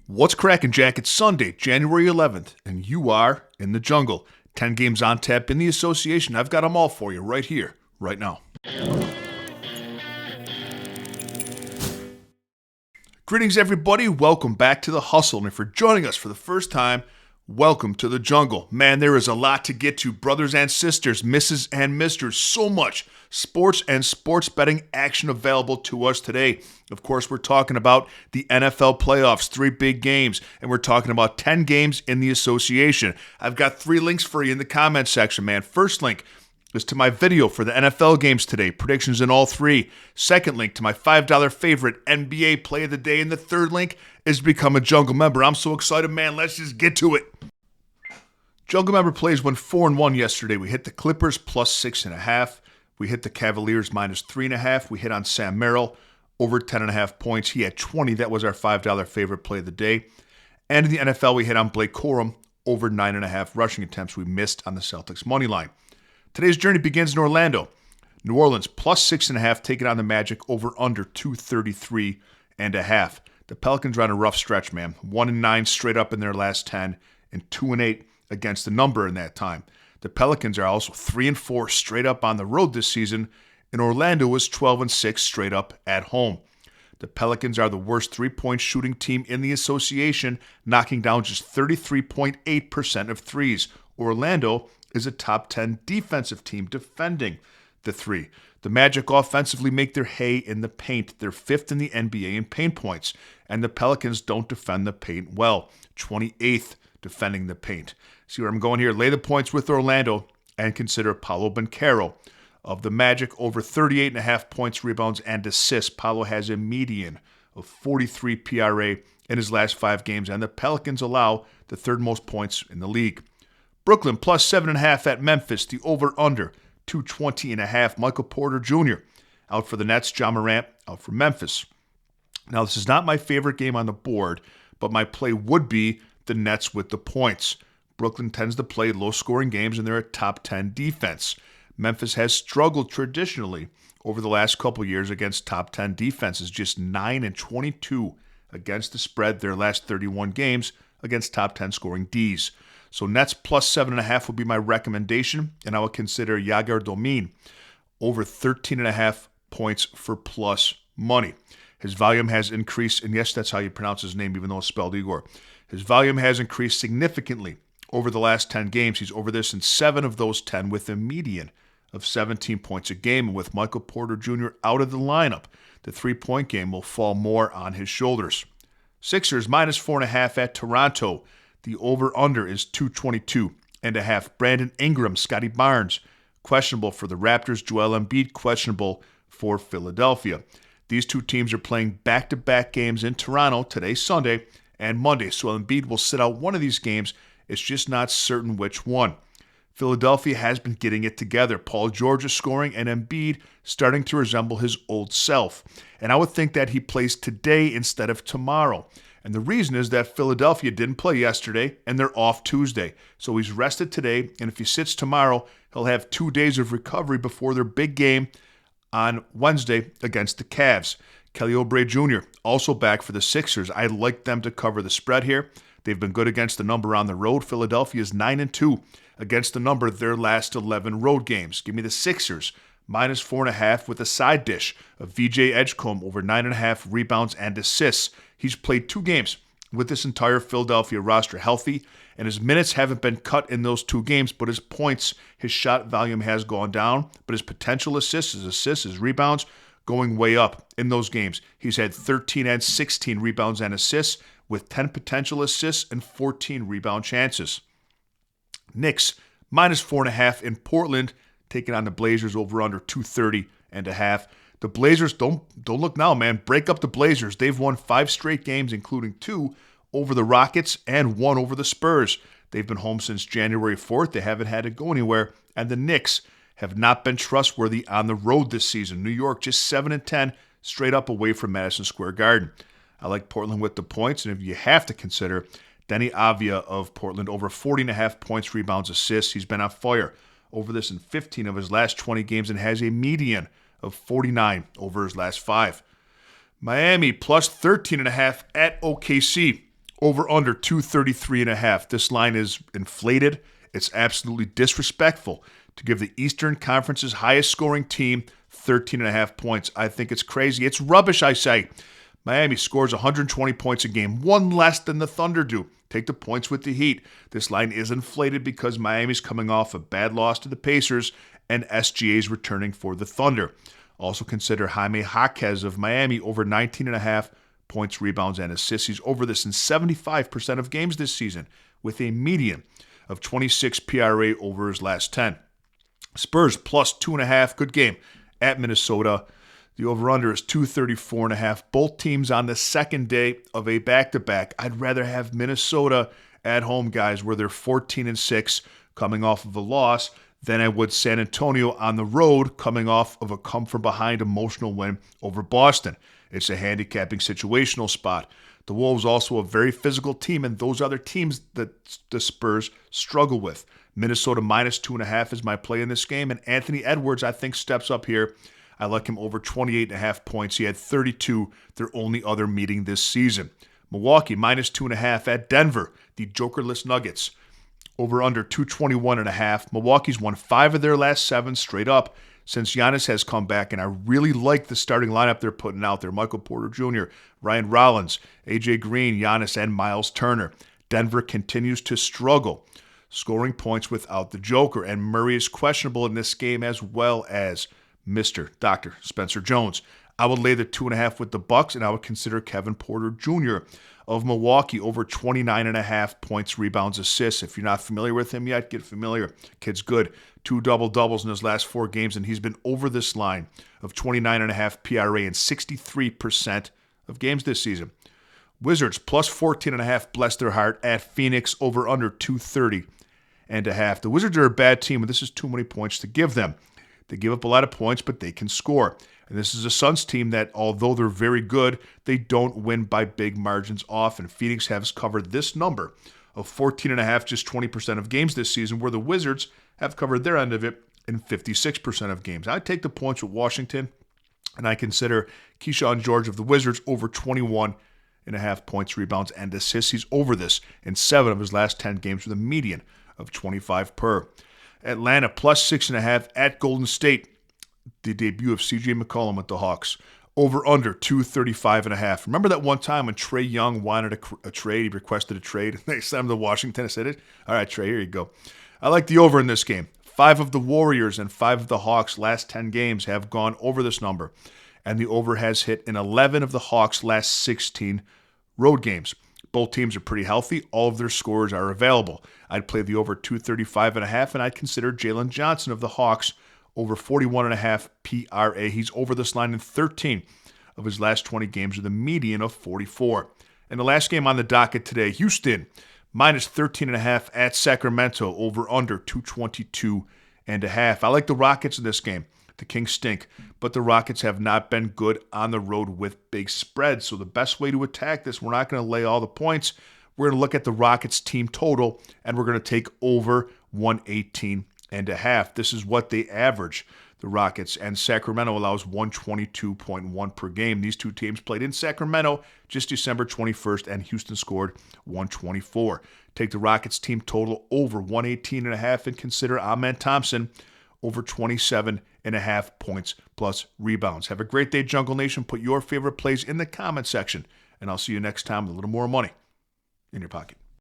What's cracking, Jack? It's Sunday, January 11th, and you are in the jungle. 10 games on tap in the association. I've got them all for you right here, right now. Greetings, everybody. Welcome back to The Hustle. And if you're joining us for the first time, welcome to the jungle. Man, there is a lot to get to. Brothers and sisters, misses and misters, so much sports and sports betting action available to us today. Of course, we're talking about the NFL playoffs, 3 big games, and we're talking about 10 games in the association. I've got 3 links for you in the comment section, man. First link is to my video for the NFL games today, predictions in all 3. Second link to my $5 favorite NBA play of the day. And the third link is to become a Jungle member. I'm so excited, man. Let's just get to it. Jungle member plays went 4-1 yesterday. We hit the Clippers plus 6.5. We hit the Cavaliers minus 3.5. We hit on Sam Merrill over 10.5 points. He had 20. That was our $5 favorite play of the day. And in the NFL, we hit on Blake Corum over 9.5 rushing attempts. We missed on the Celtics money line. Today's journey begins in Orlando. New Orleans plus 6.5, taking on the Magic over under 233.5. The Pelicans are on a rough stretch, man. 1-9 straight up in their last 10 and 2-8 against the number in that time. The Pelicans are also 3-4 straight up on the road this season, and Orlando was 12-6 straight up at home. The Pelicans are the worst three-point shooting team in the association, knocking down just 33.8% of threes. Orlando is a top 10 defensive team defending the three. The Magic offensively make their hay in the paint. They're 5th in the NBA in paint points, and the Pelicans don't defend the paint well. 28th defending the paint. See where I'm going here? Lay the points with Orlando and consider Paolo Banchero of the Magic over 38.5 points, rebounds, and assists. Paolo has a median of 43 PRA in his last 5 games, and the Pelicans allow the 3rd most points in the league. Brooklyn plus 7.5 at Memphis. The over-under 220.5. Michael Porter Jr. out for the Nets. John Morant out for Memphis. Now, this is not my favorite game on the board, but my play would be the Nets with the points. Brooklyn tends to play low-scoring games, and they're a top 10 defense. Memphis has struggled traditionally over the last couple years against top 10 defenses, just 9-22 against the spread their last 31 games against top 10 scoring Ds. So Nets plus 7.5 would be my recommendation, and I would consider Yager Domin over 13.5 points for plus money. His volume has increased, and yes, that's how you pronounce his name, even though it's spelled Igor. His volume has increased significantly over the last 10 games. He's over this in 7 of those 10 with a median of 17 points a game. And with Michael Porter Jr. out of the lineup, the 3-point game will fall more on his shoulders. Sixers minus 4.5 at Toronto. The over-under is 222.5. Brandon Ingram, Scotty Barnes, questionable for the Raptors. Joel Embiid, questionable for Philadelphia. These 2 teams are playing back-to-back games in Toronto today, Sunday, and Monday. So Embiid will sit out one of these games. It's just not certain which one. Philadelphia has been getting it together. Paul George is scoring, and Embiid starting to resemble his old self. And I would think that he plays today instead of tomorrow. And the reason is that Philadelphia didn't play yesterday, and they're off Tuesday. So he's rested today, and if he sits tomorrow, he'll have 2 days of recovery before their big game on Wednesday against the Cavs. Kelly Oubre Jr. also back for the Sixers. I'd like them to cover the spread here. They've been good against the number on the road. Philadelphia is 9-2 against the number their last 11 road games. Give me the Sixers minus 4.5 with a side dish of VJ Edgecombe over 9.5 rebounds and assists. He's played 2 games with this entire Philadelphia roster healthy, and his minutes haven't been cut in those 2 games, but his points, his shot volume has gone down, but his potential assists, his rebounds, going way up in those games. He's had 13 and 16 rebounds and assists with 10 potential assists and 14 rebound chances. Knicks minus 4.5 in Portland, taking on the Blazers over under 230.5. The Blazers, don't look now, man. Break up the Blazers. They've won 5 straight games, including 2 over the Rockets and 1 over the Spurs. They've been home since January 4th. They haven't had to go anywhere. And the Knicks have not been trustworthy on the road this season. New York just 7-10 straight up away from Madison Square Garden. I like Portland with the points, and if you have to consider, Denny Avdia of Portland over 40.5 points, rebounds, assists. He's been on fire over this in 15 of his last 20 games and has a median of 49 over his last 5. Miami plus 13.5 at OKC. Over under 233.5. This line is inflated. It's absolutely disrespectful to give the Eastern Conference's highest scoring team 13.5 points. I think it's crazy. It's rubbish, I say. Miami scores 120 points a game, one less than the Thunder do. Take the points with the Heat. This line is inflated because Miami's coming off a bad loss to the Pacers and SGA's returning for the Thunder. Also consider Jaime Jaquez of Miami over 19.5 points, rebounds, and assists. He's over this in 75% of games this season with a median of 26 PRA over his last 10. Spurs plus 2.5, good game at Minnesota. The over-under is 234.5. Both teams on the second day of a back-to-back. I'd rather have Minnesota at home, guys, where they're 14-6 coming off of a loss, than I would San Antonio on the road coming off of a come-from-behind emotional win over Boston. It's a handicapping situational spot. The Wolves also a very physical team, and those other teams that the Spurs struggle with. Minnesota minus 2.5 is my play in this game, and Anthony Edwards, I think, steps up here. I like him over 28.5 points. He had 32, their only other meeting this season. Milwaukee minus 2.5 at Denver, the jokerless Nuggets. Over under 221.5. Milwaukee's won 5 of their last 7 straight up since Giannis has come back, and I really like the starting lineup they're putting out there. Michael Porter Jr., Ryan Rollins, AJ Green, Giannis, and Miles Turner. Denver continues to struggle scoring points without the Joker, and Murray is questionable in this game as well as Mr. Dr. Spencer Jones. I would lay the 2.5 with the Bucks, and I would consider Kevin Porter Jr. of Milwaukee over 29.5 points, rebounds, assists. If you're not familiar with him yet, get familiar. Kid's good. 2 double-doubles in his last 4 games, and he's been over this line of 29.5 PRA in 63% of games this season. Wizards plus 14.5, bless their heart, at Phoenix over under 230.5. The Wizards are a bad team, and this is too many points to give them. They give up a lot of points, but they can score. And this is a Suns team that, although they're very good, they don't win by big margins often. Phoenix has covered this number of 14.5, just 20% of games this season, where the Wizards have covered their end of it in 56% of games. I take the points with Washington, and I consider Keyshawn George of the Wizards over 21.5 points, rebounds, and assists. He's over this in 7 of his last 10 games with a median of 25 per. Atlanta plus 6.5 at Golden State. The debut of C.J. McCollum with the Hawks. Over under 235.5. Remember that one time when Trae Young wanted a trade? He requested a trade. They sent him to Washington. I said it. All right, Trae, here you go. I like the over in this game. 5 of the Warriors and 5 of the Hawks' last 10 games have gone over this number. And the over has hit in 11 of the Hawks' last 16 road games. Both teams are pretty healthy. All of their scorers are available. I'd play the over 235.5, and I'd consider Jalen Johnson of the Hawks over 41.5 PRA. He's over this line in 13 of his last 20 games with a median of 44. And the last game on the docket today, Houston minus 13.5 at Sacramento, over under 222.5. I like the Rockets in this game. The Kings stink, but the Rockets have not been good on the road with big spreads. So the best way to attack this, we're not going to lay all the points. We're going to look at the Rockets team total, and we're going to take over 118.5. This is what they average, the Rockets, and Sacramento allows 122.1 per game. These two teams played in Sacramento just December 21st, and Houston scored 124. Take the Rockets team total over 118.5 and consider Amen Thompson over 27.5 points plus rebounds. Have a great day, Jungle Nation. Put your favorite plays in the comment section, and I'll see you next time with a little more money in your pocket.